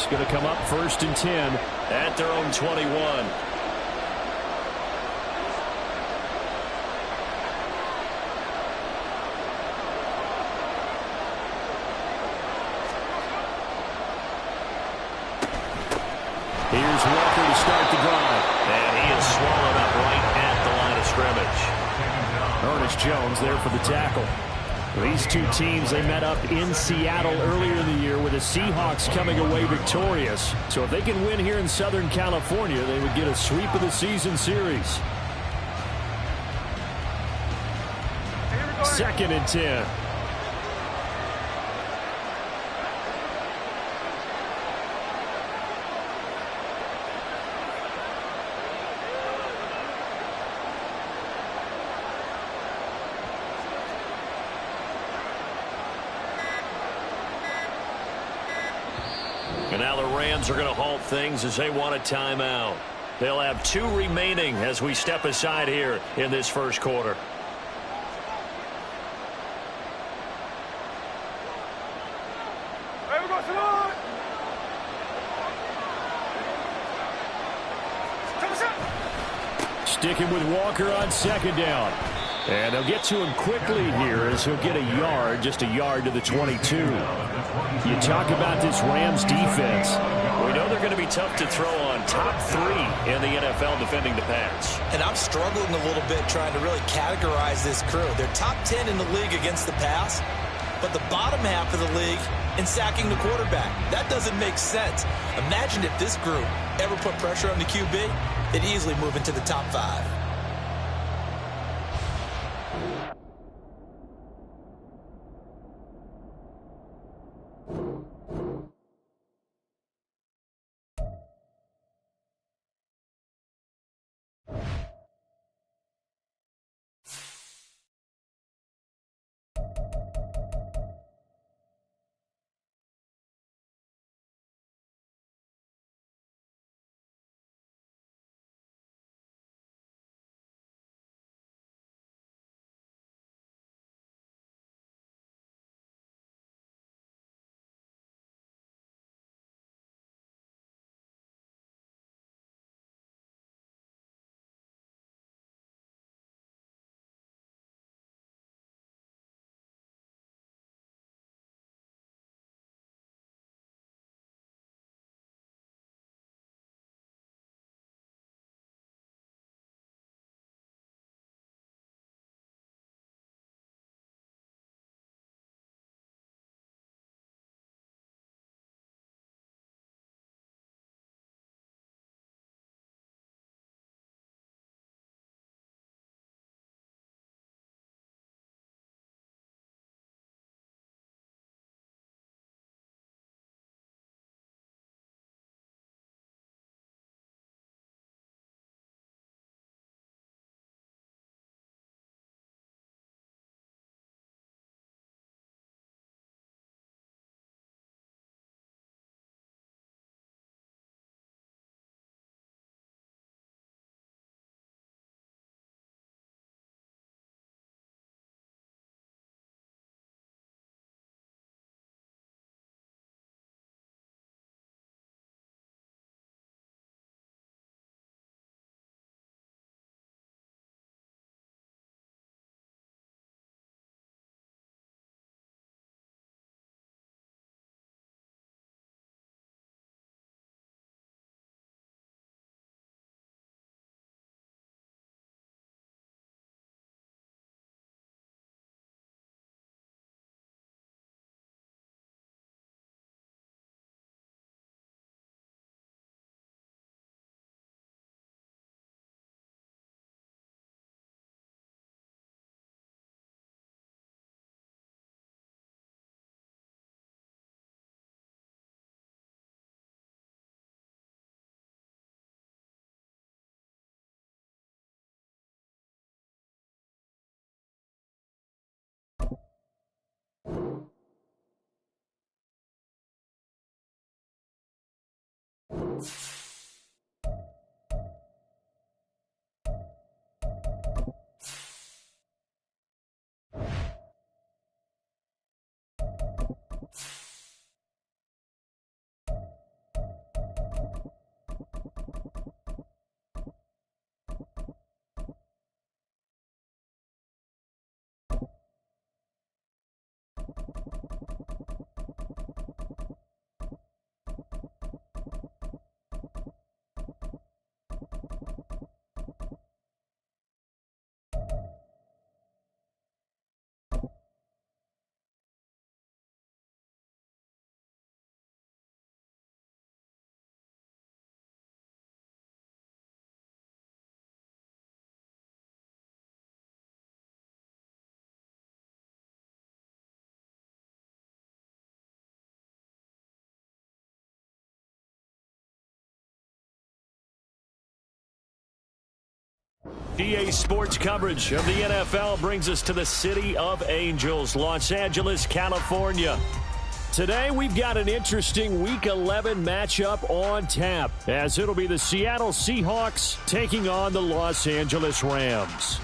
Seahawks going to come up 1st and 10 at their own 21. Here's Walker to start the drive. And he is swallowed up right at the line of scrimmage. Ernest Jones there for the tackle. These two teams, they met up in Seattle earlier in the year with the Seahawks coming away victorious. So if they can win here in Southern California, they would get a sweep of the season series. 2nd and 10. And now the Rams are going to halt things as they want a timeout. They'll have 2 remaining as we step aside here in this first quarter. Sticking with Walker on 2nd down. And they'll get to him quickly here as he'll get a yard, just a yard to the 22. You talk about this Rams defense. We know they're going to be tough to throw on. Top 3 in the NFL defending the pass. And I'm struggling a little bit trying to really categorize this crew. They're top 10 in the league against the pass, but the bottom half of the league in sacking the quarterback. That doesn't make sense. Imagine if this group ever put pressure on the QB, they'd easily move into the top 5. EA Sports coverage of the NFL brings us to the City of Angels, Los Angeles, California. Today, we've got an interesting Week 11 matchup on tap, as it'll be the Seattle Seahawks taking on the Los Angeles Rams.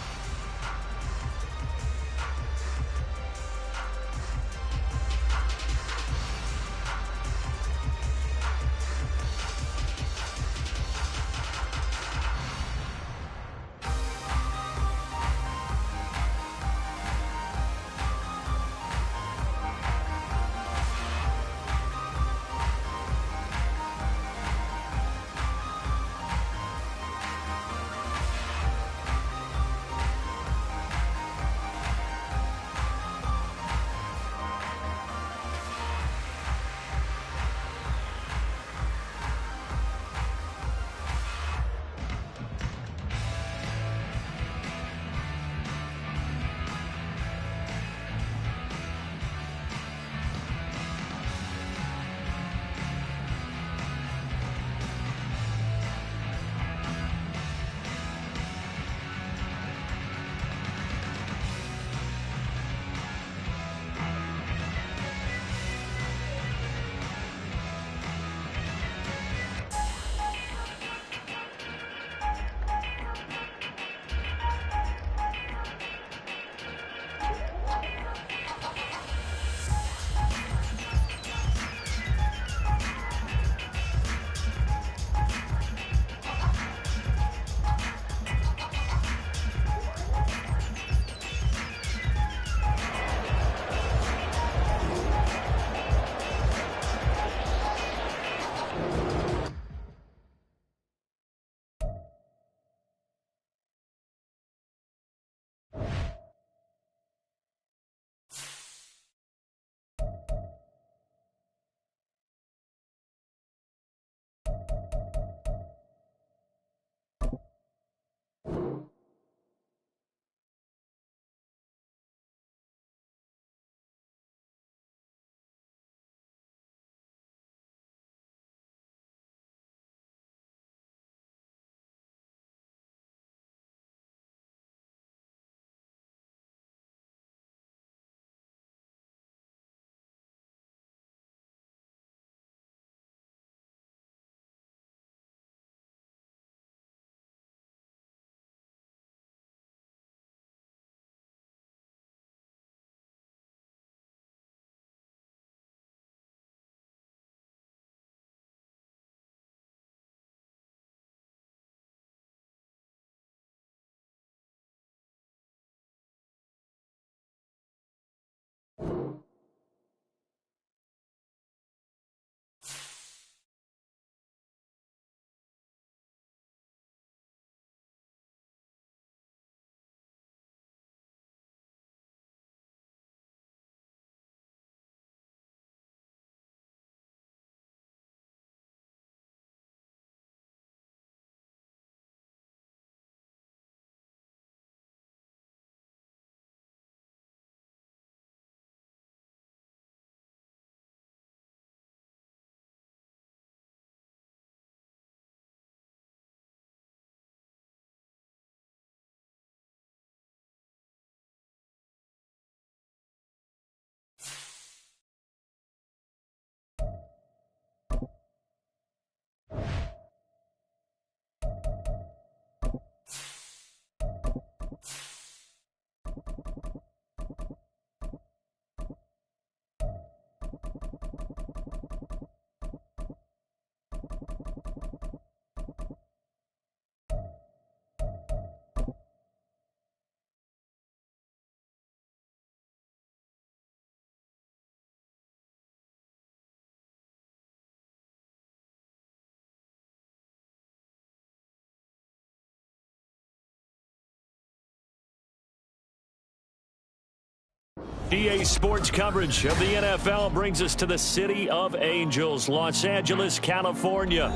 EA Sports coverage of the NFL brings us to the City of Angels, Los Angeles, California.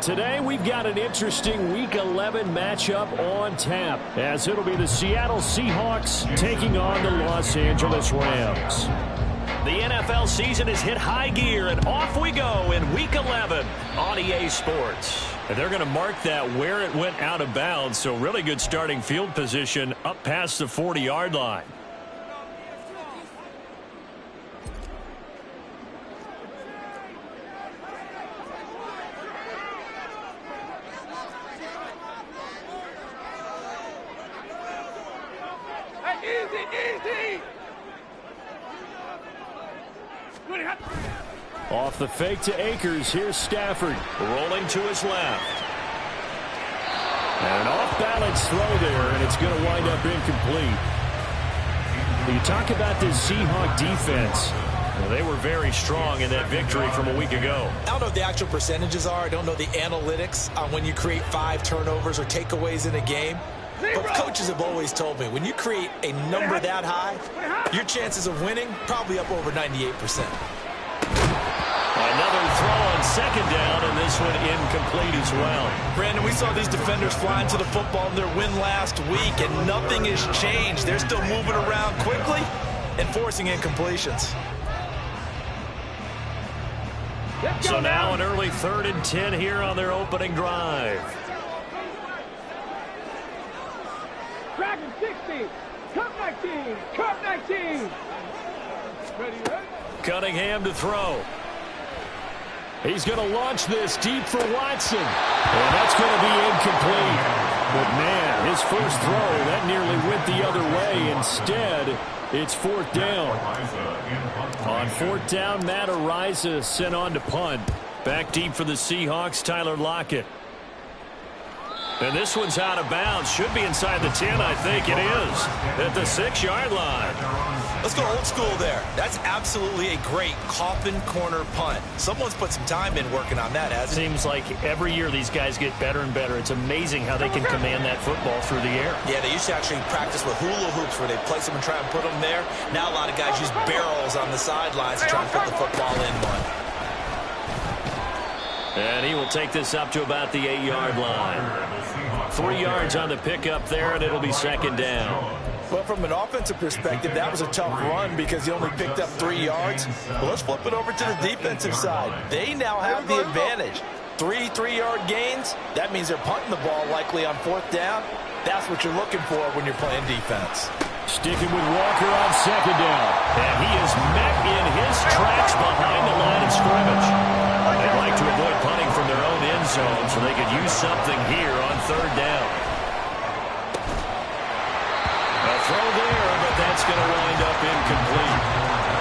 Today, we've got an interesting Week 11 matchup on tap, as it'll be the Seattle Seahawks taking on the Los Angeles Rams. The NFL season has hit high gear, and off we go in Week 11 on EA Sports. And they're going to mark that where it went out of bounds, so really good starting field position up past the 40-yard line. Easy. Off the fake to Akers. Here's Stafford rolling to his left. And an off-balance throw there, and it's going to wind up incomplete. You talk about this Seahawks defense. Well, they were very strong in that victory from a week ago. I don't know what the actual percentages are. I don't know the analytics on when you create 5 turnovers or takeaways in a game. But coaches have always told me, when you create a number that high, your chances of winning probably up over 98%. Another throw on second down, and this one incomplete as well. Brandon, we saw these defenders flying to the football in their win last week, and nothing has changed. They're still moving around quickly and forcing incompletions. So now an early 3rd and 10 here on their opening drive. Dragon 60. Cup 19. Cup 19. Ready? Cunningham to throw. He's going to launch this deep for Watson. And that's going to be incomplete. But, man, his first throw, that nearly went the other way. Instead, it's 4th down. On 4th down, Matt Araiza sent on to punt. Back deep for the Seahawks, Tyler Lockett. And this one's out of bounds. Should be inside the 10, I think it is. At the 6-yard line. Let's go old school there. That's absolutely a great coffin corner punt. Someone's put some time in working on that, hasn't it? Seems like every year these guys get better and better. It's amazing how they can command that football through the air. Yeah, they used to actually practice with hula hoops where they place them and try and put them there. Now a lot of guys use barrels on the sidelines to try and put the football in one. And he will take this up to about the 8-yard line. 3 yards on the pickup there, and it'll be 2nd down. Well, from an offensive perspective, that was a tough run because he only picked up 3 yards. Well, let's flip it over to the defensive side. They now have the advantage. 3 3-yard gains. That means they're punting the ball likely on 4th down. That's what you're looking for when you're playing defense. Sticking with Walker on 2nd down. And he is met in his tracks behind the line of scrimmage. They'd like to avoid punting from their own end zone so they could use something here on 3rd down. A throw there, but that's going to wind up incomplete.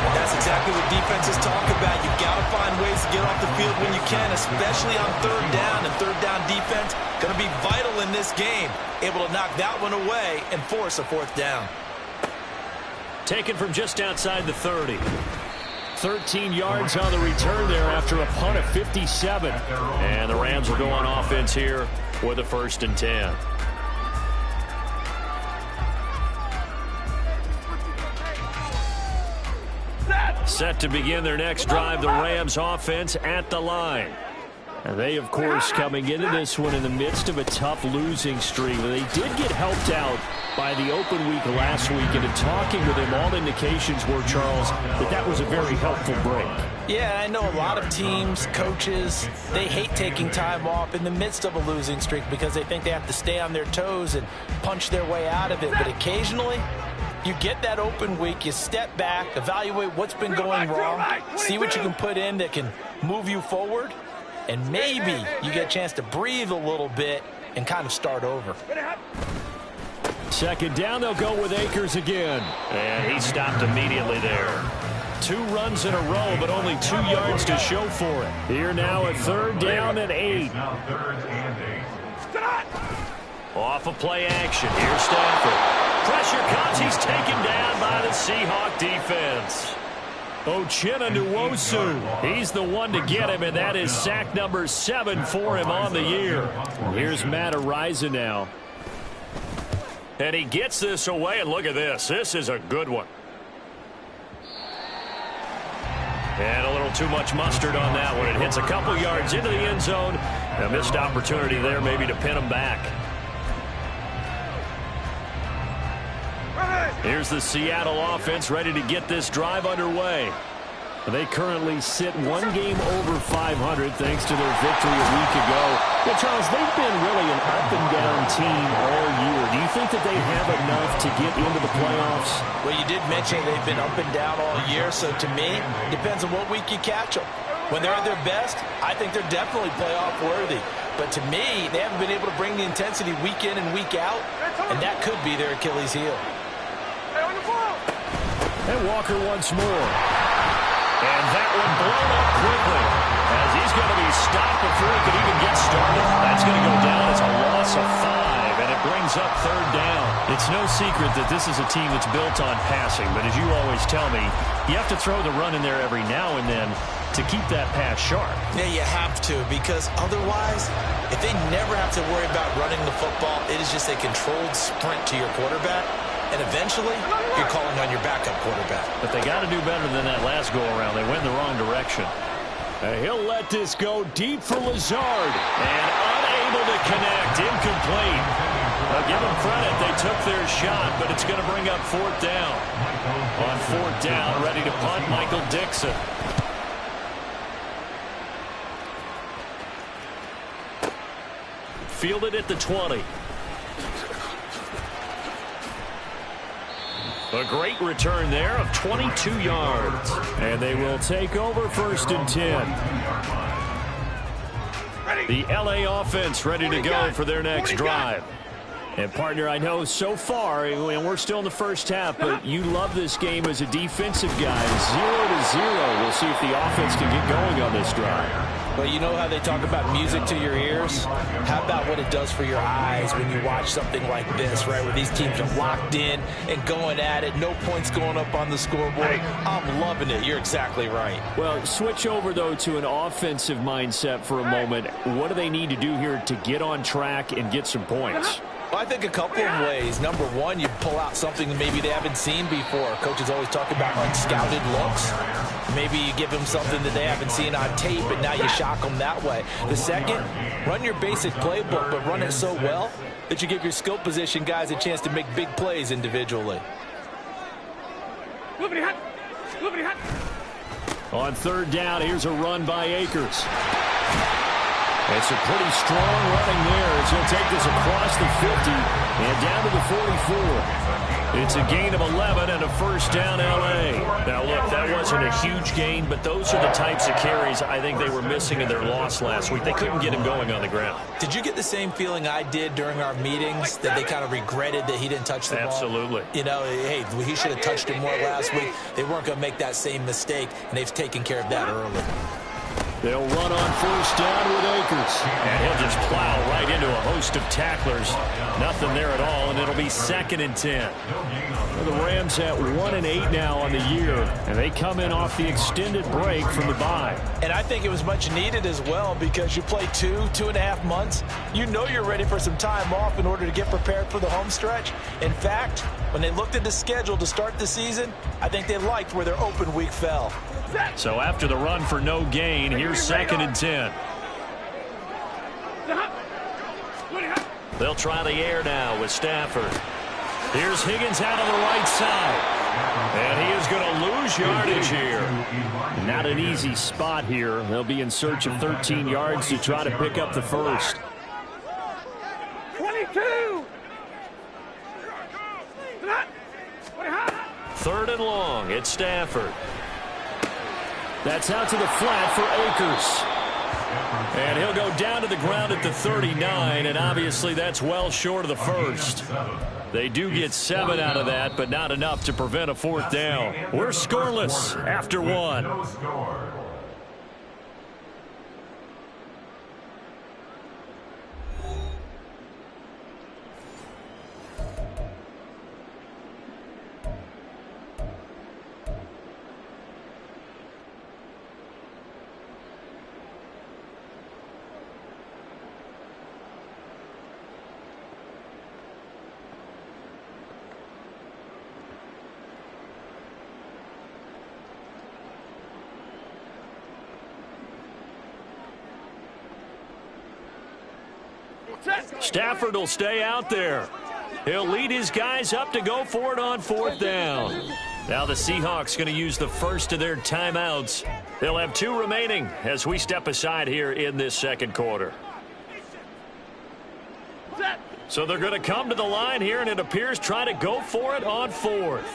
And that's exactly what defenses talk about. You've got to find ways to get off the field when you can, especially on 3rd down. And 3rd down defense going to be vital in this game. Able to knock that one away and force a 4th down. Taken from just outside the 30. 13 yards on the return there after a punt of 57. And the Rams will go on offense here with a 1st and 10. Set to begin their next drive, the Rams offense at the line. And they, of course, coming into this one in the midst of a tough losing streak. They did get helped out by the open week last week, and in talking with him, all indications were, Charles, that was a very helpful break. Yeah, I know a lot of teams, coaches, they hate taking time off in the midst of a losing streak because they think they have to stay on their toes and punch their way out of it. But occasionally, you get that open week, you step back, evaluate what's been going wrong, see what you can put in that can move you forward, and maybe you get a chance to breathe a little bit and kind of start over. 2nd down, they'll go with Akers again. And he stopped immediately there. 2 runs in a row, but only 2 yards to show for it. Here now at 3rd down and 8. Off of play action. Here's Stafford. Pressure comes. He's taken down by the Seahawks defense. Uchenna Nwosu. He's the one to get him, and that is sack number 7 for him on the year. Here's Matt Araiza now. And he gets this away, and look at this. This is a good one. And a little too much mustard on that one. It hits a couple yards into the end zone. A missed opportunity there maybe to pin him back. Here's the Seattle offense ready to get this drive underway. They currently sit one game over 500 thanks to their victory a week ago. Yeah, Charles, they've been really an up-and-down team all year. Do you think that they have enough to get into the playoffs? Well, you did mention they've been up and down all year, so to me, it depends on what week you catch them. When they're at their best, I think they're definitely playoff worthy. But to me, they haven't been able to bring the intensity week in and week out, and that could be their Achilles heel. And Walker once more. And that one blown up quickly as he's going to be stopped before he could even get started. That's going to go down as a loss of 5, and it brings up 3rd down. It's no secret that this is a team that's built on passing, but as you always tell me, you have to throw the run in there every now and then to keep that pass sharp. Yeah, you have to, because otherwise, if they never have to worry about running the football, it is just a controlled sprint to your quarterback. And eventually, you're calling on your backup quarterback. But they got to do better than that last go-around. They went in the wrong direction. He'll let this go deep for Lazard. And unable to connect. Incomplete. I'll give them credit. They took their shot, but it's going to bring up 4th down. On 4th down, ready to punt, Michael Dixon. Fielded at the 20. A great return there of 22 yards. And they will take over 1st and 10. The LA offense ready to go for their next drive. And, partner, I know so far, and we're still in the first half, but you love this game as a defensive guy. 0-0. We'll see if the offense can get going on this drive. Well, you know how they talk about music to your ears? How about what it does for your eyes when you watch something like this, right, where these teams are locked in and going at it, no points going up on the scoreboard? I'm loving it. You're exactly right. Well, switch over, though, to an offensive mindset for a moment. What do they need to do here to get on track and get some points? Well, I think a couple of ways. Number one, you pull out something maybe they haven't seen before. Coaches always talk about unscouted looks. Maybe you give them something that they haven't seen on tape, and now you shock them that way. The second, run your basic playbook, but run it so well that you give your skill position guys a chance to make big plays individually. On 3rd down, here's a run by Akers. It's a pretty strong running there as he'll take this across the 50 and down to the 44. It's a gain of 11 and a 1st down L.A. Now, look, that wasn't a huge gain, but those are the types of carries I think they were missing in their loss last week. They couldn't get him going on the ground. Did you get the same feeling I did during our meetings, that they kind of regretted that he didn't touch the ball? Absolutely. You know, hey, he should have touched it more last week. They weren't going to make that same mistake, and they've taken care of that early. They'll run on 1st down with Akers. And he'll just plow right into a host of tacklers. Nothing there at all, and it'll be 2nd and 10. Well, the Rams at 1-8 now on the year, and they come in off the extended break from the bye. And I think it was much needed as well, because you play 2.5 months. You know you're ready for some time off in order to get prepared for the home stretch. In fact, when they looked at the schedule to start the season, I think they liked where their open week fell. So after the run for no gain, here's 2nd and 10. They'll try the air now with Stafford. Here's Higgins out on the right side. And he is going to lose yardage here. Not an easy spot here. They'll be in search of 13 yards to try to pick up the 1st. 22. 3rd and long. It's Stafford. That's out to the flat for Akers. And he'll go down to the ground at the 39, and obviously that's well short of the 1st. They do get 7 out of that, but not enough to prevent a 4th down. We're scoreless after 1. Stafford will stay out there. He'll lead his guys up to go for it on 4th down. Now the Seahawks going to use the first of their timeouts. They'll have 2 remaining as we step aside here in this second quarter. So they're going to come to the line here, and it appears try to go for it on 4th.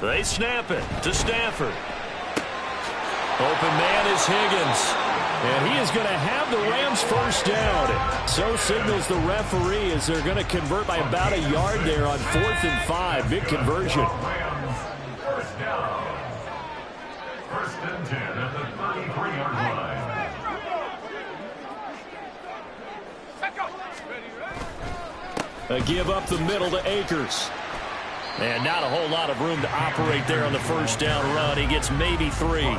They snap it to Stafford. Open man is Higgins. And he is going to have the Rams first down. So signals the referee as they're going to convert by about a yard there on 4th and 5. Big conversion. First down. First and 10 at the 33-yard line. A give up the middle to Akers. And not a whole lot of room to operate there on the first down run. He gets maybe 3.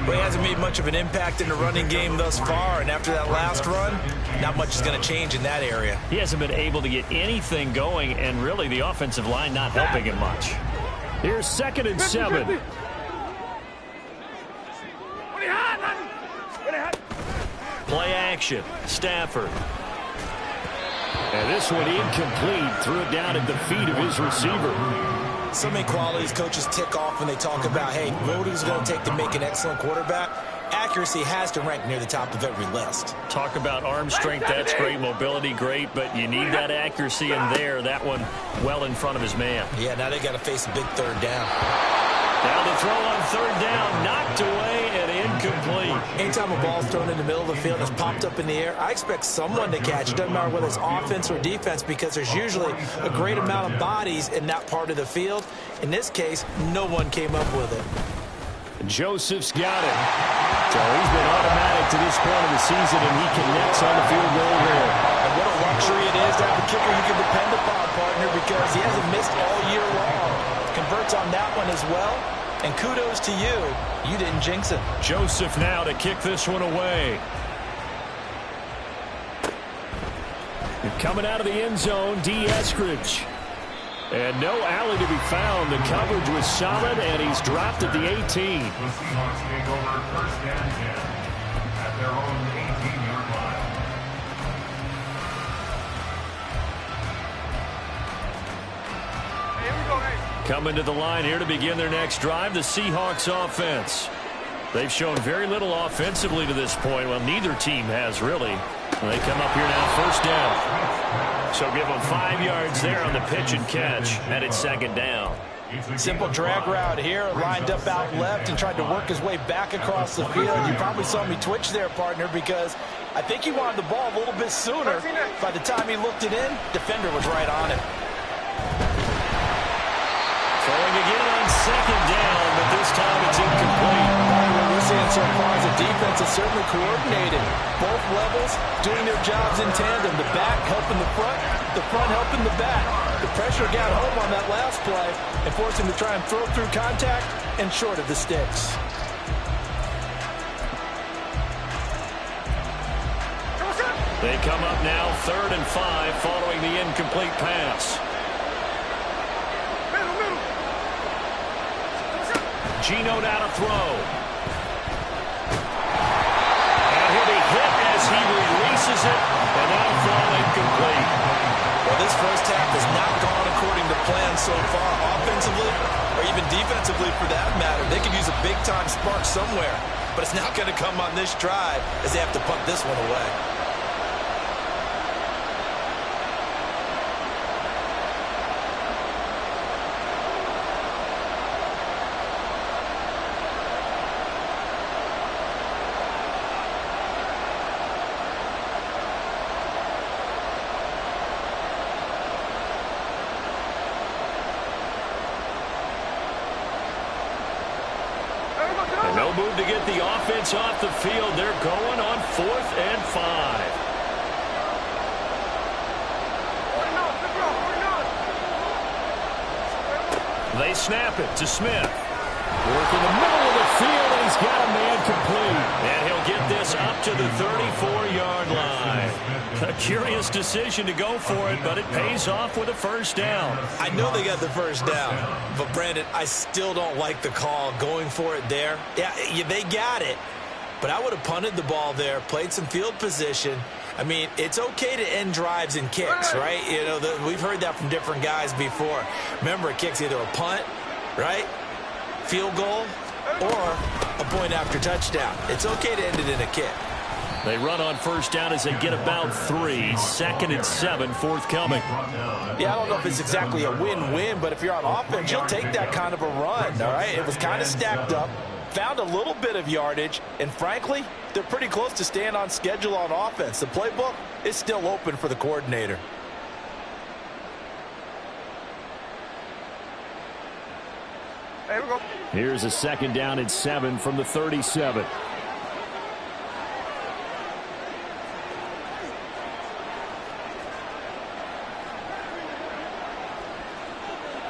Well, he hasn't made much of an impact in the running game thus far, and after that last run, not much is going to change in that area. He hasn't been able to get anything going, and really the offensive line not helping him much. Here's 2nd and 7. Play action. Stafford. And this one incomplete. Threw it down at the feet of his receiver. So many qualities coaches tick off when they talk about, hey, what is it going to take to make an excellent quarterback? Accuracy has to rank near the top of every list. Talk about arm strength, that's great. Mobility, great, but you need that accuracy in there. That one well in front of his man. Yeah, now they got to face a big 3rd down. Now the throw on 3rd down, knocked away and incomplete. Anytime a ball's thrown in the middle of the field and it's popped up in the air, I expect someone to catch it. Doesn't matter whether it's offense or defense, because there's usually a great amount of bodies in that part of the field. In this case, no one came up with it. Joseph's got it. So he's been automatic to this point of the season, and he connects on the field goal there. And what a luxury it is to have a kicker you can depend upon, partner, because he hasn't missed all year long. Converts on that one as well. And kudos to you. You didn't jinx it. Joseph now to kick this one away. And coming out of the end zone, D. Eskridge. And no alley to be found. The coverage was solid, and he's dropped at the 18. The Seahawks take over 1st and 10 at their own 18-yard line. Here we go, hey. Coming to the line here to begin their next drive, the Seahawks offense. They've shown very little offensively to this point. Well, neither team has really. They come up here now, first down. So give them 5 yards there on the pitch and catch, and it's 2nd down. Simple drag route here, lined up out left and tried to work his way back across the field. You probably saw me twitch there, partner, because I think he wanted the ball a little bit sooner. By the time he looked it in, defender was right on it. Throwing again on 2nd down, but this time it's incomplete. What we're seeing so far is a defense that's certainly coordinated. Both levels doing their jobs in tandem. The back helping the front helping the back. The pressure got home on that last play and forced him to try and throw through contact and short of the sticks. They come up now 3rd and 5 following the incomplete pass. Gino now to throw. And he'll be hit as he releases it, and that'll fall incomplete. Well, this first half has not gone according to plan so far, offensively or even defensively for that matter. They could use a big-time spark somewhere, but it's not going to come on this drive as they have to punt this one away. No move to get the offense off the field. They're going on 4th and 5. They snap it to Smith. Work in the middle of the field, and he's got a man complete. And he'll get this up to the 34-yard line. A curious decision to go for it, but it pays off with a first down. I know they got the first down, but Brandon, I still don't like the call going for it there. Yeah, they got it, but I would have punted the ball there, played some field position, I mean, it's okay to end drives and kicks, right? You know, we've heard that from different guys before. Remember, a kick's either a punt, right, field goal, or a point after touchdown. It's okay to end it in a kick. They run on first down as they get about 3. 2nd and 7 forthcoming. Yeah, I don't know if it's exactly a win-win, but if you're on offense, you'll take that kind of a run, all right? It was kind of stacked up, found a little bit of yardage, and frankly, they're pretty close to staying on schedule on offense. The playbook is still open for the coordinator. Here we go. Here's a 2nd down and 7 from the 37.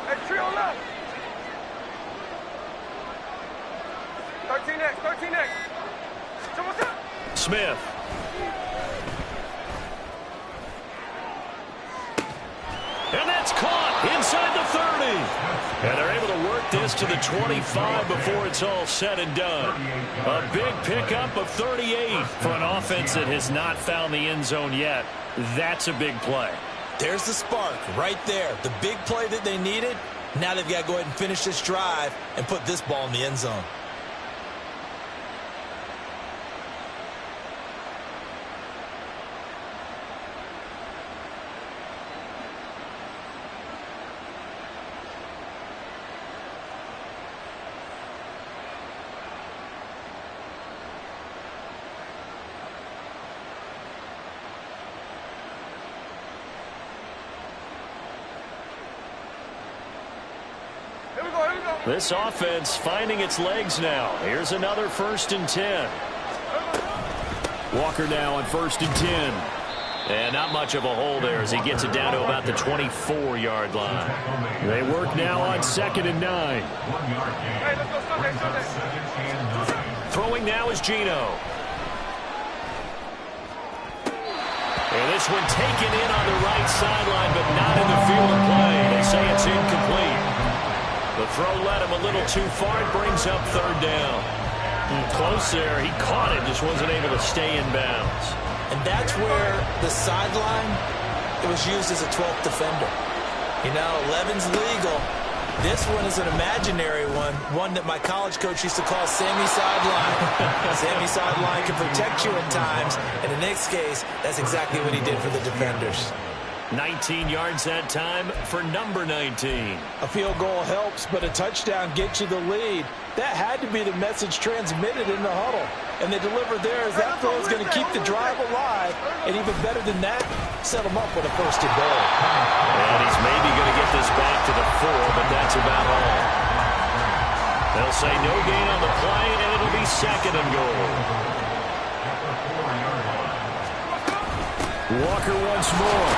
Hey, tree on left. 13X, 13X. So what's up? Smith. And that's caught inside the 30. And they're able to work this to the 25 before it's all said and done. A big pickup of 38 for an offense that has not found the end zone yet. That's a big play. There's the spark right there. The big play that they needed. Now they've got to go ahead and finish this drive and put this ball in the end zone. This offense finding its legs now. Here's another 1st and 10. Walker now on 1st and 10. And not much of a hole there as he gets it down to about the 24-yard line. They work now on 2nd and 9. Throwing now is Geno. And this one taken in on the right sideline, but not in the field of play. They say it's incomplete. The throw led him a little too far. It brings up 3rd down. Close there. He caught it, just wasn't able to stay in bounds. And that's where the sideline, it was used as a 12th defender. You know, 11's legal. This one is an imaginary one that my college coach used to call Sammy Sideline. Sammy Sideline can protect you at times, and in this case, that's exactly what he did for the defenders. 19 yards that time for number 19. A field goal helps, but a touchdown gets you the lead. That had to be the message transmitted in the huddle. And they delivered theirs. That throw is going to keep the drive alive. And even better than that, set them up with a 1st and goal. And he's maybe going to get this back to the 4, but that's about all. They'll say no gain on the play, and it'll be 2nd and goal. Walker once more.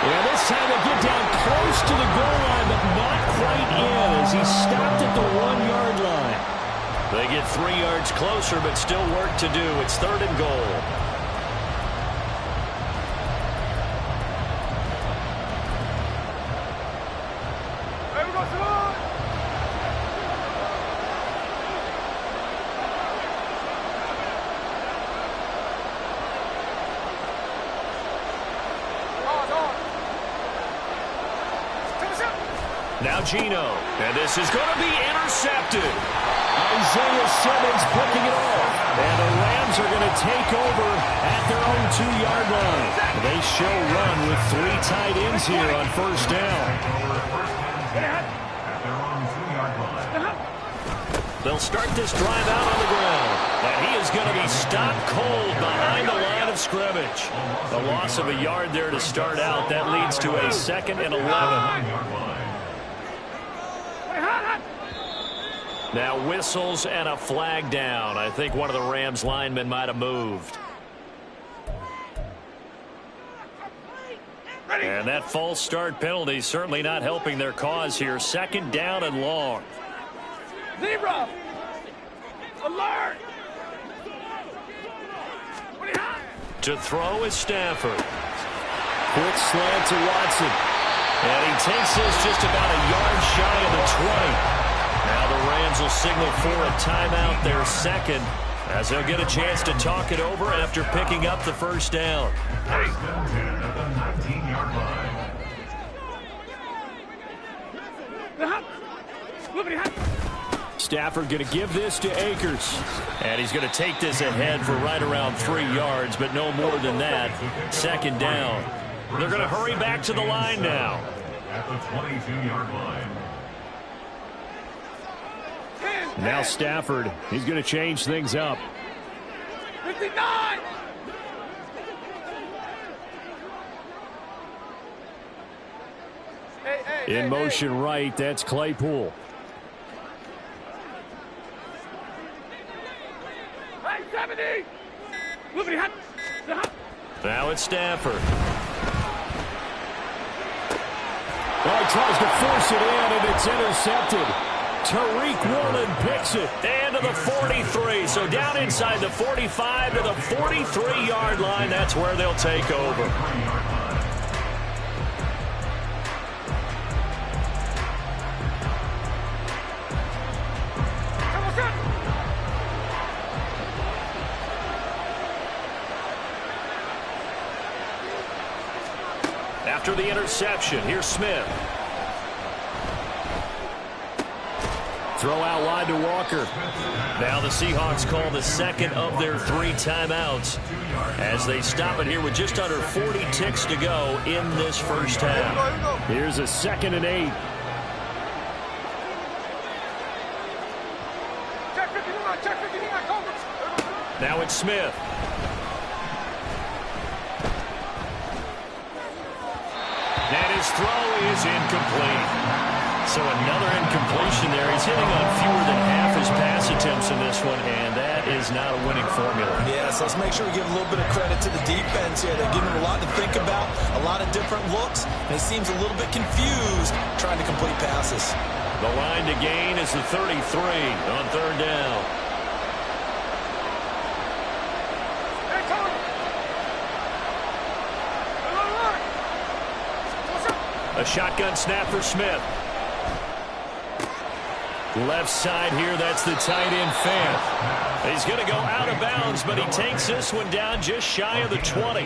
And this time they get down close to the goal line, but not quite in as he stopped at the 1-yard line. They get 3 yards closer, but still work to do. It's 3rd and goal. Here we go, Simone. Now Geno, and this is going to be intercepted. Isaiah Simmons picking it off. And the Rams are going to take over at their own 2-yard line. They show run with 3 tight ends here on 1st down. They'll start this drive out on the ground. And he is going to be stopped cold behind the line of scrimmage. A loss of a yard there to start out. That leads to a 2nd and 11. Now whistles and a flag down. I think one of the Rams linemen might have moved. And that false start penalty certainly not helping their cause here. 2nd down and long. Zebra! Alert! To throw is Stafford. Quick slant to Watson. And he takes this just about a yard shy of the 20. Now the Rams will signal for a timeout, their 2nd, as they'll get a chance to talk it over after picking up the first down. First and 10 at the 19-yard line. Stafford going to give this to Akers. And he's going to take this ahead for right around 3 yards, but no more than that. Second down. They're going to hurry back to the line now. At the 22-yard line. Now Stafford, he's going to change things up. 59! In motion right, that's Claypool. Hey, 70! Now it's Stafford. Well, he tries to force it in, and it's intercepted. Tariq Woolen picks it. And to the 43. So down inside the 45 to the 43-yard line. That's where they'll take over. After the interception, here's Smith. Throw out wide to Walker. Now the Seahawks call the second of their 3 timeouts as they stop it here with just under 40 ticks to go in this first half. Here's a 2nd and 8. Now it's Smith. And his throw is incomplete. So another incompletion there. He's hitting on fewer than half his pass attempts in this one, and that is not a winning formula. Yes, let's make sure we give a little bit of credit to the defense here. They're giving him a lot to think about, a lot of different looks, and he seems a little bit confused trying to complete passes. The line to gain is the 33 on 3rd down. A shotgun snap for Smith. Left side here, that's the tight end Fant. He's going to go out of bounds, but he takes this one down just shy of the 20.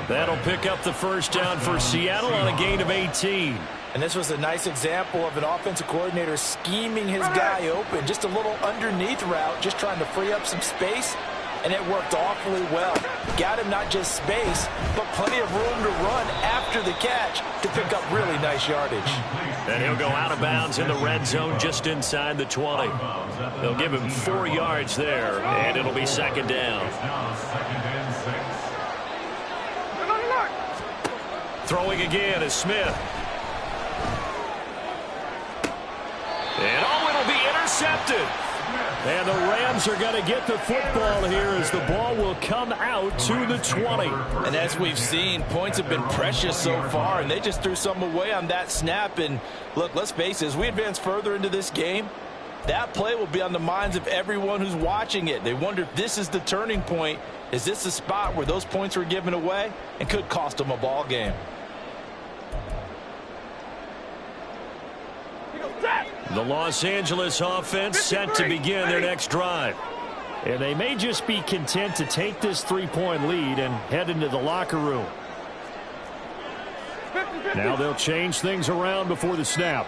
That'll pick up the first down for Seattle on a gain of 18. And this was a nice example of an offensive coordinator scheming his guy open. Just a little underneath route, just trying to free up some space. And it worked awfully well. Got him not just space, but plenty of room to run after the catch to pick up really nice yardage. And he'll go out of bounds in the red zone just inside the 20. They'll give him 4 yards there, and it'll be 2nd down. Throwing again is Smith. And it'll be intercepted. And the Rams are going to get the football here as the ball will come out to the 20. And as we've seen, points have been precious so far, and they just threw something away on that snap. And look, let's face it, as we advance further into this game, that play will be on the minds of everyone who's watching it. They wonder if this is the turning point. Is this the spot where those points were given away and could cost them a ball game? The Los Angeles offense set to begin their next drive. And they may just be content to take this 3-point lead and head into the locker room. Now they'll change things around before the snap.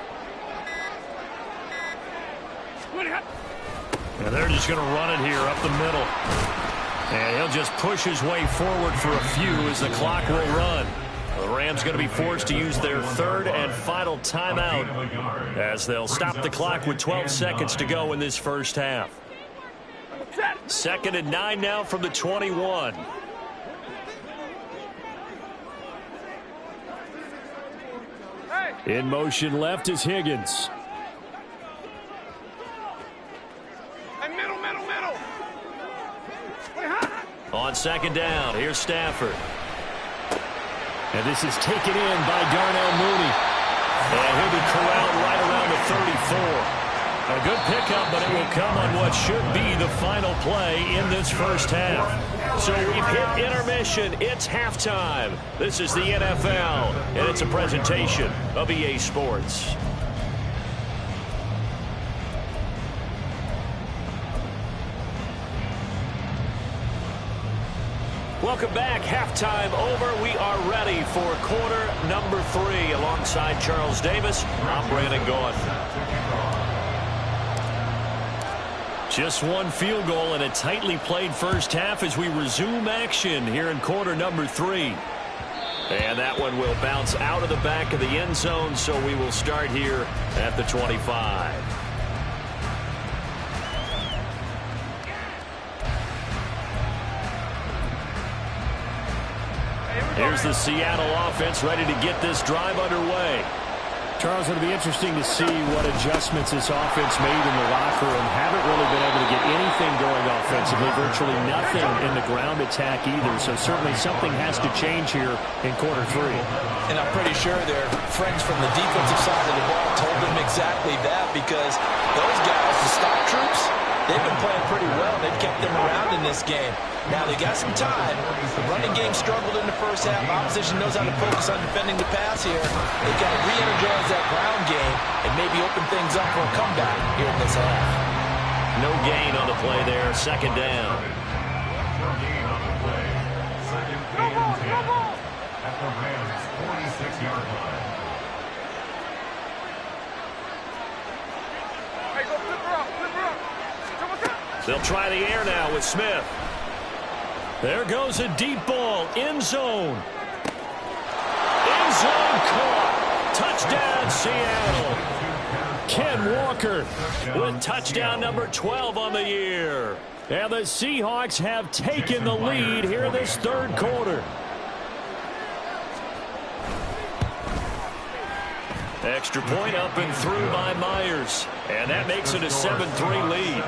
And they're just going to run it here up the middle. And he'll just push his way forward for a few as the clock will run. The Rams going to be forced to use their 3rd and final timeout as they'll stop the clock with 12 seconds to go in this first half. 2nd and 9 now from the 21. In motion left is Higgins. On 2nd down, here's Stafford. And this is taken in by Darnell Mooney. And he'll be corralled right around the 34. A good pickup, but it will come on what should be the final play in this first half. So we've hit intermission. It's halftime. This is the NFL, and it's a presentation of EA Sports. Welcome back. Halftime over. We are ready for quarter number 3. Alongside Charles Davis, I'm Brandon Gaudin. Just one field goal and a tightly played first half as we resume action here in quarter number 3. And that one will bounce out of the back of the end zone, so we will start here at the 25. Here's the Seattle offense ready to get this drive underway. Charles, it'll be interesting to see what adjustments this offense made in the locker room. Haven't really been able to get anything going offensively. Virtually nothing in the ground attack either. So certainly something has to change here in quarter 3. And I'm pretty sure their friends from the defensive side of the ball told them exactly that, because those guys, the stock troops, they've been playing pretty well. They've kept them around in this game. Now they got some time. The running game struggled in the first half. Opposition knows how to focus on defending the pass here. They've got to re-energize that ground game and maybe open things up for a comeback here in this half. No gain on the play there. Second down. No gain on the play. Second and 10 at the Rams' 46-yard line. Hey, go flip her up, flip her up. They'll try the air now with Smith. There goes a deep ball. End zone. End zone caught. Touchdown, Seattle. Ken Walker with touchdown number 12 on the year. And the Seahawks have taken the lead here in this third quarter. Extra point up and through by Myers. And that makes it a 7-3 lead.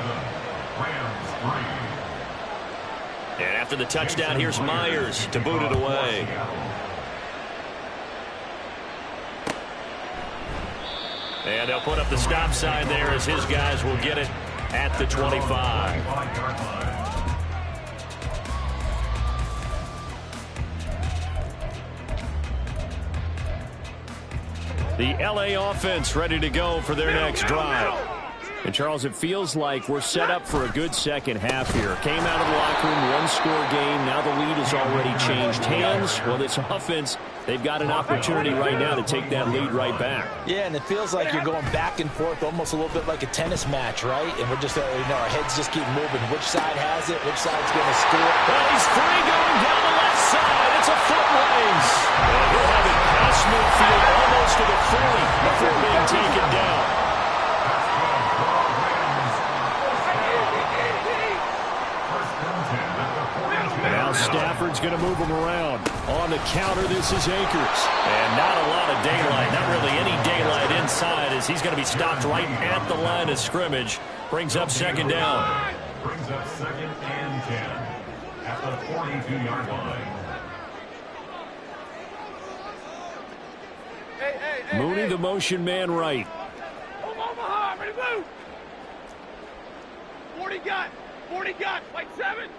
And after the touchdown, here's Myers to boot it away. And they'll put up the stop sign there as his guys will get it at the 25. The LA offense ready to go for their next drive. And, Charles, it feels like we're set up for a good second half here. Came out of the locker room, one-score game. Now the lead has already changed hands. Well, this offense, they've got an opportunity right now to take that lead right back. Yeah, and it feels like you're going back and forth almost a little bit like a tennis match, right? And we're just, our heads just keep moving. Which side has it? Which side's going to score? Well, he's free going down the left side. It's a foot race. And he'll have it past midfield almost to the 40 before being taken down. Now Stafford's going to move him around. On the counter, this is Akers. And not a lot of daylight, not really any daylight inside, as he's going to be stopped right at the line of scrimmage. Brings up second down. Brings up second and 10 at the 42-yard line. Mooney, the motion man right. Omaha, ready to move. 40 got, like 7.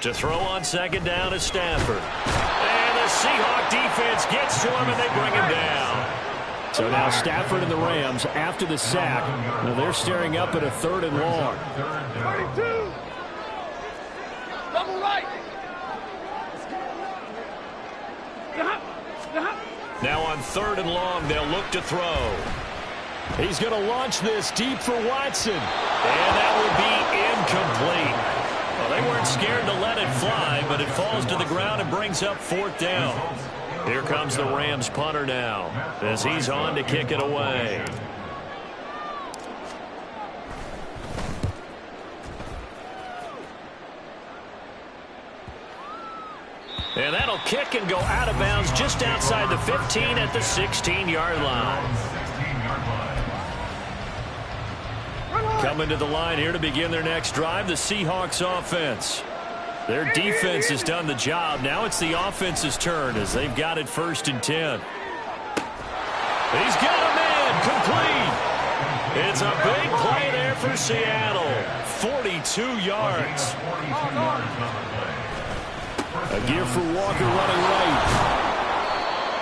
To throw on second down is Stafford. And the Seahawk defense gets to him and they bring him down. So now Stafford and the Rams, after the sack, they're staring up at a 3rd and long. 32. Double right. Now on 3rd and long, they'll look to throw. He's going to launch this deep for Watson. And that would be incomplete. Well, they weren't scared to let it fly, but it falls to the ground and brings up 4th down. Here comes the Rams punter now as he's on to kick it away. And that'll kick and go out of bounds just outside the 15 at the 16-yard line. Coming to the line here to begin their next drive, the Seahawks offense. Their defense has done the job. Now it's the offense's turn as they've got it 1st and 10. He's got a man complete. It's a big play there for Seattle. 42 yards. A give for Walker running right.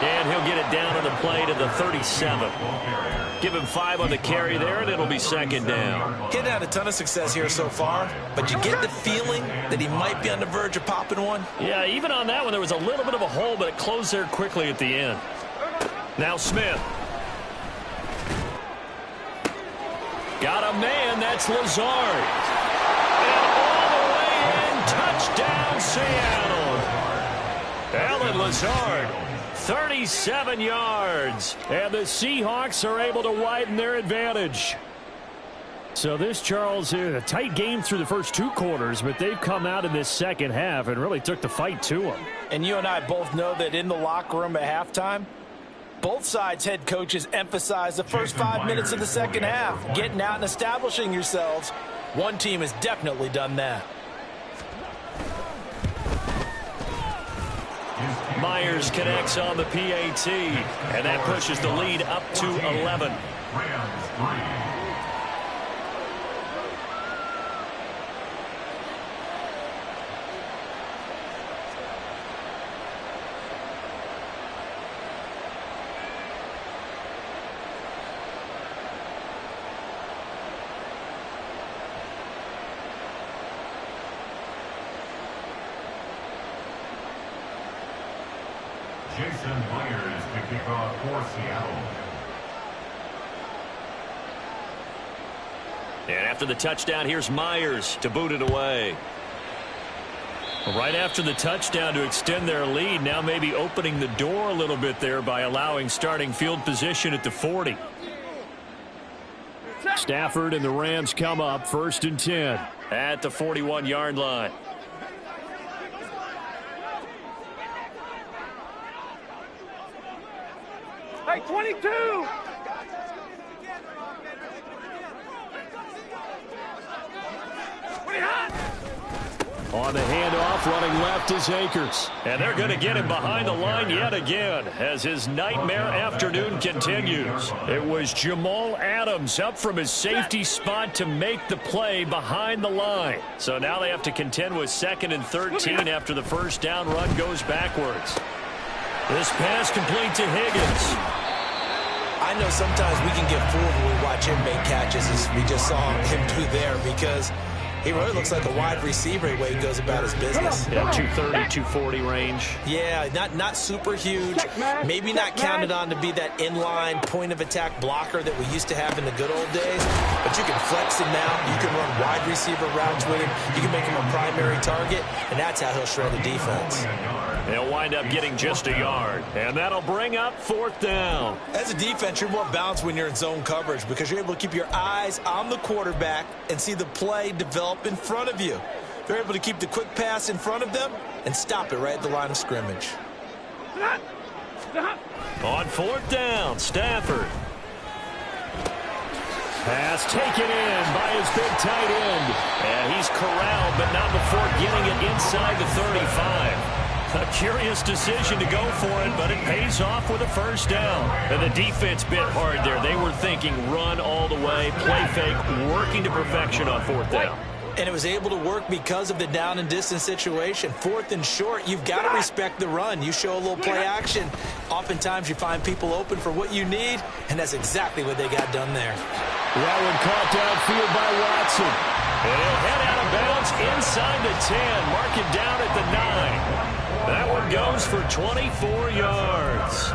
And he'll get it down on the play to the 37. Give him 5 on the carry there, and it'll be second down. Getting had a ton of success here so far, but you get the feeling that he might be on the verge of popping one. Yeah, even on that one, there was a little bit of a hole, but it closed there quickly at the end. Now Smith. Got a man, that's Lazard. And all the way in, touchdown Seattle. Allen Lazard, 37 yards. And the Seahawks are able to widen their advantage. So this, Charles, is a tight game through the first 2 quarters, but they've come out in this second half and really took the fight to them. And you and I both know that in the locker room at halftime, both sides' head coaches emphasize the first 5 minutes of the second half, getting out and establishing yourselves. One team has definitely done that. Myers connects on the PAT, and that pushes the lead up to 11. Jason Myers to kick off for Seattle. And after the touchdown, here's Myers to boot it away. Right after the touchdown to extend their lead, now maybe opening the door a little bit there by allowing starting field position at the 40. Stafford and the Rams come up 1st and 10 at the 41-yard line. Hey, 22! On the handoff, running left is Akers. And they're going to get him behind the line yet again as his nightmare afternoon continues. It was Jamal Adams up from his safety spot to make the play behind the line. So now they have to contend with 2nd and 13 after the first down run goes backwards. This pass complete to Higgins. I know sometimes we can get fooled when we watch him make catches, as we just saw him do there, because he really looks like a wide receiver the way he goes about his business. Yeah, 230, 240 range. Yeah, not super huge. Maybe not counted on to be that inline point-of-attack blocker that we used to have in the good old days. But you can flex him out. You can run wide receiver routes with him. You can make him a primary target, and that's how he'll shred the defense. They'll wind up getting just a yard, and that'll bring up 4th down. As a defense, you're more balanced when you're in zone coverage because you're able to keep your eyes on the quarterback and see the play develop in front of you. They're able to keep the quick pass in front of them and stop it right at the line of scrimmage. On 4th down, Stafford. Pass taken in by his big tight end. And he's corralled, but not before getting it inside the 35. A curious decision to go for it, but it pays off with a first down. And the defense bit hard there. They were thinking run all the way, play fake, working to perfection on 4th down. And it was able to work because of the down and distance situation. 4th and short, you've got to respect the run. You show a little play action. Oftentimes you find people open for what you need, and that's exactly what they got done there. That one caught downfield by Watson. And he'll head out of bounds inside the 10. Mark it down at the 9. That one goes for 24 yards.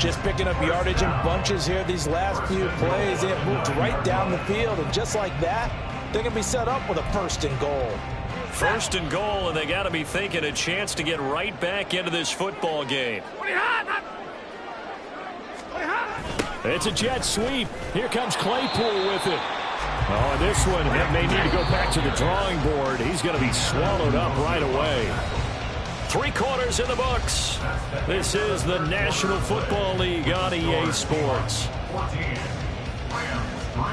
Just picking up yardage in bunches here these last few plays. They have moved right down the field, and just like that, they're going to be set up with a 1st and goal. 1st and goal, and they got to be thinking a chance to get right back into this football game. It's a jet sweep. Here comes Claypool with it. Oh, this one may need to go back to the drawing board. He's going to be swallowed up right away. 3 quarters in the books. This is the National Football League on EA Sports. 14, Rams 3.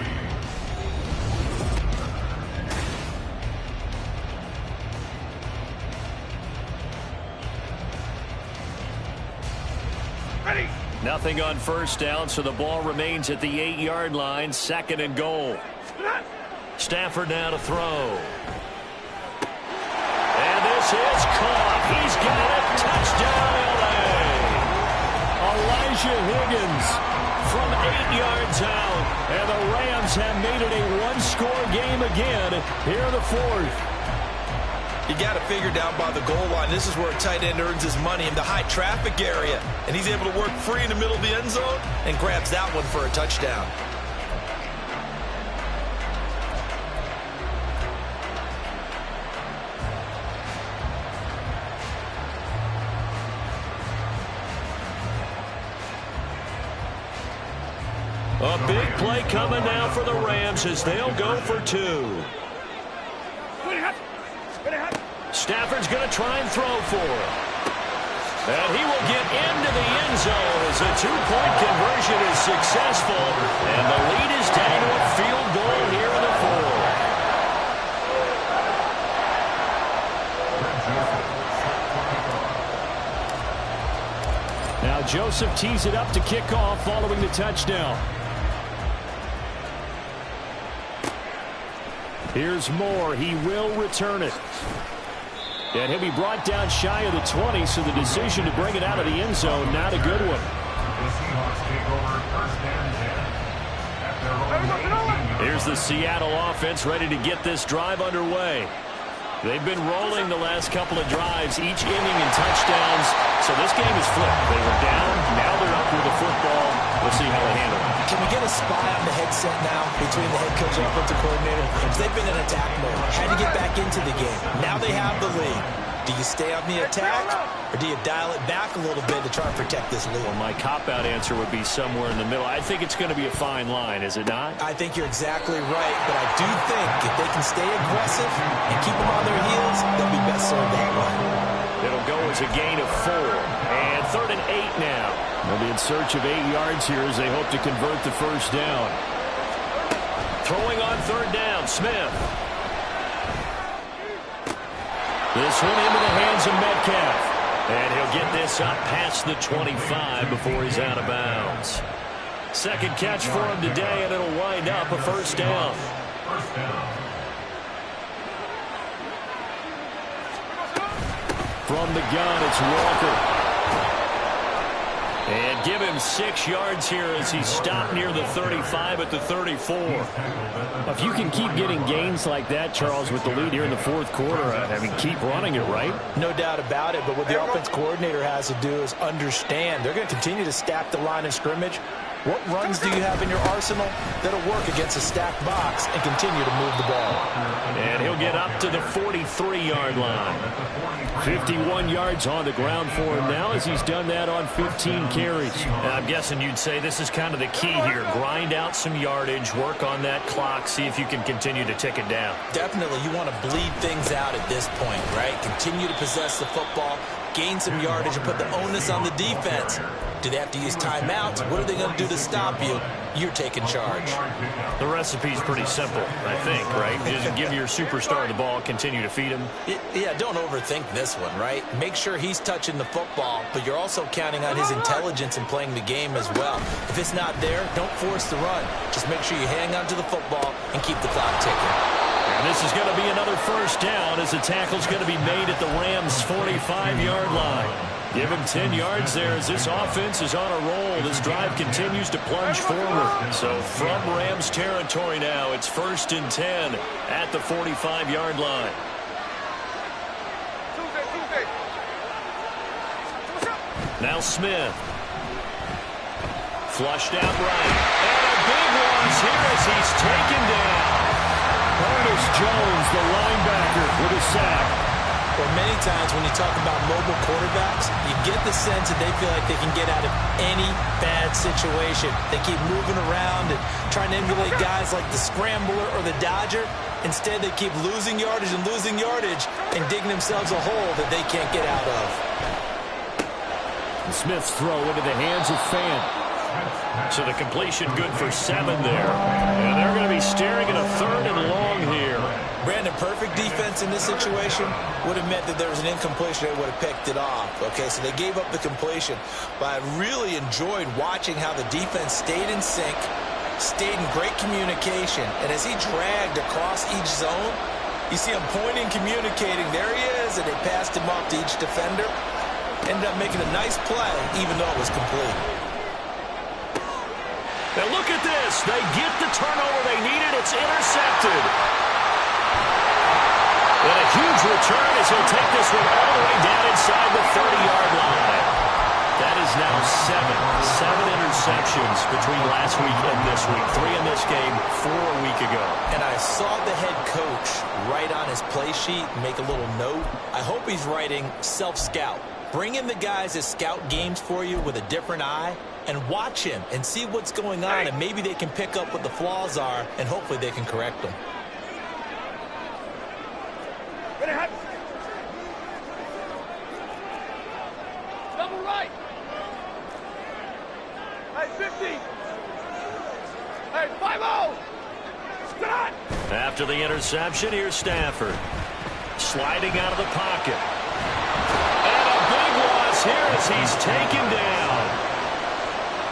Ready. Nothing on first down, so the ball remains at the 8-yard line. 2nd and goal. Stafford now to throw. And this is caught. He's got it. Touchdown, L.A. Elijah Higgins from 8 yards out. And the Rams have made it a one-score game again here in the fourth. You got to figure down by the goal line. This is where a tight end earns his money in the high traffic area. And he's able to work free in the middle of the end zone and grabs that one for a touchdown. A big play coming now for the Rams as they'll go for 2. Stafford's going to try and throw for him. And he will get into the end zone as a 2-point conversion is successful. And the lead is down to a field goal here in the fourth. Now Joseph tees it up to kick off following the touchdown. Here's Moore. He will return it. And he'll be brought down shy of the 20, so the decision to bring it out of the end zone, not a good one. The Seahawks take over first and 10 at their own 18-yard. Here's the Seattle offense ready to get this drive underway. They've been rolling the last couple of drives, each inning in touchdowns. So this game is flipped. They were down, now they're up with the football. We'll see how they handle it. Can we get a spy on the headset now between the head coach and offensive coordinator? Because they've been in attack mode. Had to get back into the game. Now they have the lead. Do you stay on the attack, or do you dial it back a little bit to try and protect this lead? Well, my cop-out answer would be somewhere in the middle. I think it's going to be a fine line, is it not? I think you're exactly right, but I do think if they can stay aggressive and keep them on their heels, they'll be best served that way. It'll go as a gain of 4. And 3rd and 8 now. They'll be in search of 8 yards here as they hope to convert the first down. Throwing on 3rd down, Smith. This one into the hands of Metcalf. And he'll get this up past the 25 before he's out of bounds. Second catch for him today, and it'll wind up a first down. First down. From the gun, it's Walker. And give him 6 yards here as he stopped near the 35 at the 34. If you can keep getting gains like that, Charles, with the lead here in the fourth quarter, I mean, keep running it, right? No doubt about it, but what the offense coordinator has to do is understand they're going to continue to stack the line of scrimmage. What runs do you have in your arsenal that'll work against a stacked box and continue to move the ball? And he'll get up to the 43-yard line. 51 yards on the ground for him now as he's done that on 15 carries. And I'm guessing you'd say this is kind of the key here. Grind out some yardage, work on that clock, see if you can continue to tick it down. Definitely, you want to bleed things out at this point, right? Continue to possess the football, gain some yardage, and put the onus on the defense. Do they have to use timeouts? What are they going to do to stop you? You're taking charge. The recipe's pretty simple, I think, right? Just give your superstar the ball, continue to feed him. Yeah, don't overthink this one, right? Make sure he's touching the football, but you're also counting on his intelligence in playing the game as well. If it's not there, don't force the run. Just make sure you hang on to the football and keep the clock ticking. And this is going to be another first down as the tackle's going to be made at the Rams' 45-yard line. Give him 10 yards there as this offense is on a roll. This drive continues to plunge forward. So from Rams territory now, it's 1st and 10 at the 45-yard line. Now Smith. Flushed out right. And a big one's here as he's taken down. Ernest Jones, the linebacker, with a sack. Or many times when you talk about mobile quarterbacks, you get the sense that they feel like they can get out of any bad situation. They keep moving around and trying to emulate guys like the Scrambler or the Dodger. Instead, they keep losing yardage and digging themselves a hole that they can't get out of. Smith's throw into the hands of Fan. So the completion good for 7 there. And they're going to be staring at a 3rd and long here. Brandon, perfect defense in this situation would have meant that there was an incompletion. They would have picked it off. Okay, so they gave up the completion. But I really enjoyed watching how the defense stayed in sync, stayed in great communication. And as he dragged across each zone, you see him pointing, communicating. There he is, and they passed him off to each defender. Ended up making a nice play, even though it was complete. And look at this. They get the turnover they needed. It's intercepted. And a huge return as he'll take this one all the way down inside the 30-yard line. That is now seven interceptions between last week and this week. 3 in this game, 4 a week ago. And I saw the head coach write on his play sheet, make a little note. I hope he's writing self-scout. Bring in the guys that scout games for you with a different eye and watch him and see what's going on, and maybe they can pick up what the flaws are, and hopefully they can correct them. Double right. Hey, 50. Hey, 5-0. Stop. After the interception, here's Stafford. Sliding out of the pocket. And a big loss here as he's taken down.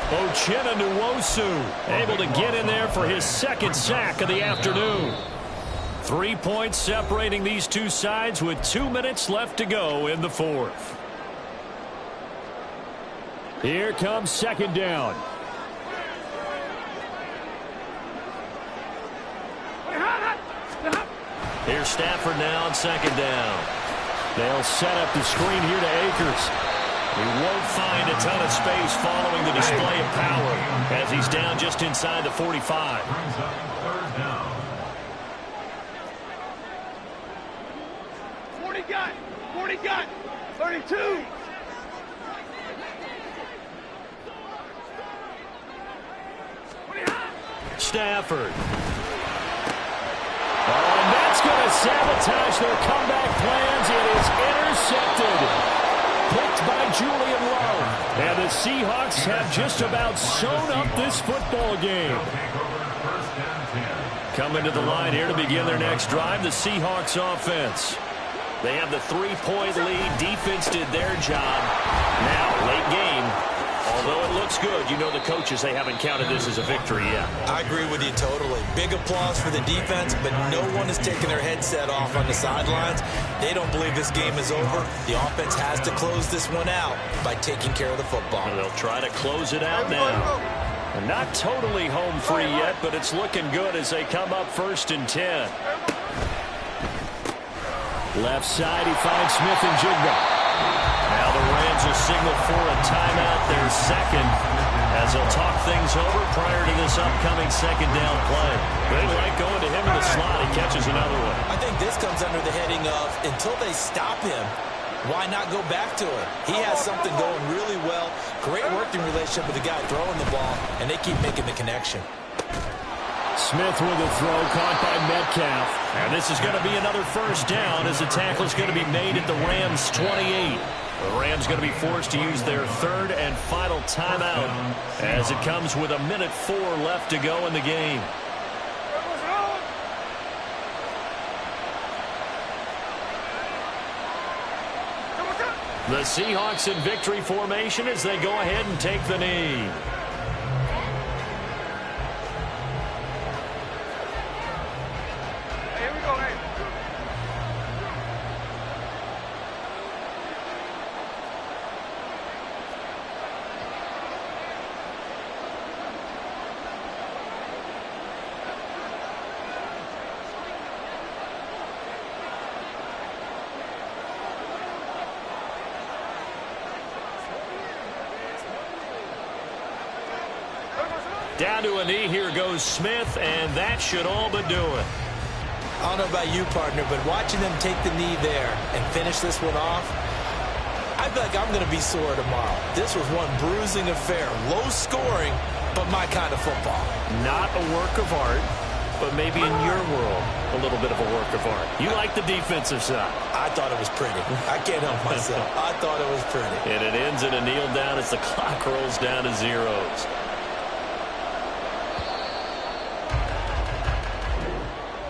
Uchenna Nwosu able to get in there for his second sack of the afternoon. 3 points separating these two sides with 2 minutes left to go in the fourth. Here comes second down. Here's Stafford now on second down. They'll set up the screen here to Akers. He won't find a ton of space following the display of power as he's down just inside the 45. Brings up third down. 40 gun, 32. Stafford. Oh, and that's going to sabotage their comeback plans. It is intercepted. Picked by Julian Love. And the Seahawks have just about sewn up this football game. Coming to the line here to begin their next drive, the Seahawks offense. They have the 3-point lead. Defense did their job. Now, late game. Although it looks good, you know the coaches, they haven't counted this as a victory yet. I agree with you totally. Big applause for the defense, but no one is taking their headset off on the sidelines. They don't believe this game is over. The offense has to close this one out by taking care of the football. And they'll try to close it out now. And not totally home free yet, but it's looking good as they come up 1st and 10. Left side, he finds Smith and Jigba. Now the Rams will signal for a timeout, their second, as they'll talk things over prior to this upcoming second down play. They like going to him in the slot. He catches another one. I think this comes under the heading of, until they stop him, why not go back to it? He has something going really well. Great working relationship with the guy throwing the ball, and they keep making the connection. Smith with a throw caught by Metcalf. And this is going to be another first down as the tackle is going to be made at the Rams' 28. The Rams going to be forced to use their third and final timeout as it comes with 1:04 left to go in the game. The Seahawks in victory formation as they go ahead and take the knee. Here we go, hey. Down to a knee, here goes Smith, and that should all but do it. I don't know about you, partner, but watching them take the knee there and finish this one off, I feel like I'm going to be sore tomorrow. This was one bruising affair. Low scoring, but my kind of football. Not a work of art, but maybe in your world, a little bit of a work of art. You like the defensive side. I thought it was pretty. I can't help myself. I thought it was pretty. And it ends in a kneel down as the clock rolls down to zeros.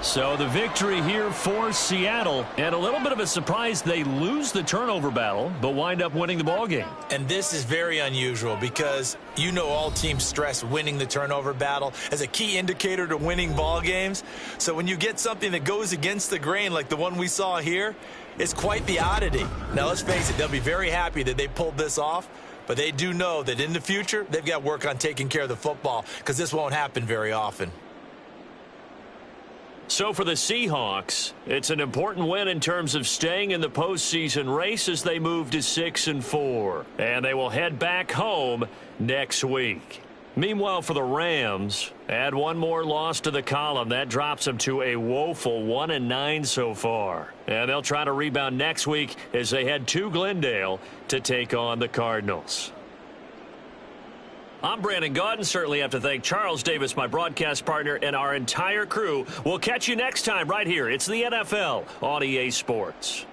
So the victory here for Seattle, and a little bit of a surprise, they lose the turnover battle, but wind up winning the ballgame. And this is very unusual because you know all teams stress winning the turnover battle as a key indicator to winning ball games. So when you get something that goes against the grain like the one we saw here, it's quite the oddity. Now let's face it, they'll be very happy that they pulled this off, But they do know that in the future, they've got to work on taking care of the football because this won't happen very often. So for the Seahawks, it's an important win in terms of staying in the postseason race as they move to 6-4. And they will head back home next week. Meanwhile, for the Rams, add one more loss to the column. That drops them to a woeful 1-9 so far. And they'll try to rebound next week as they head to Glendale to take on the Cardinals. I'm Brandon Gaudin. Certainly have to thank Charles Davis, my broadcast partner, and our entire crew. We'll catch you next time right here. It's the NFL on EA Sports.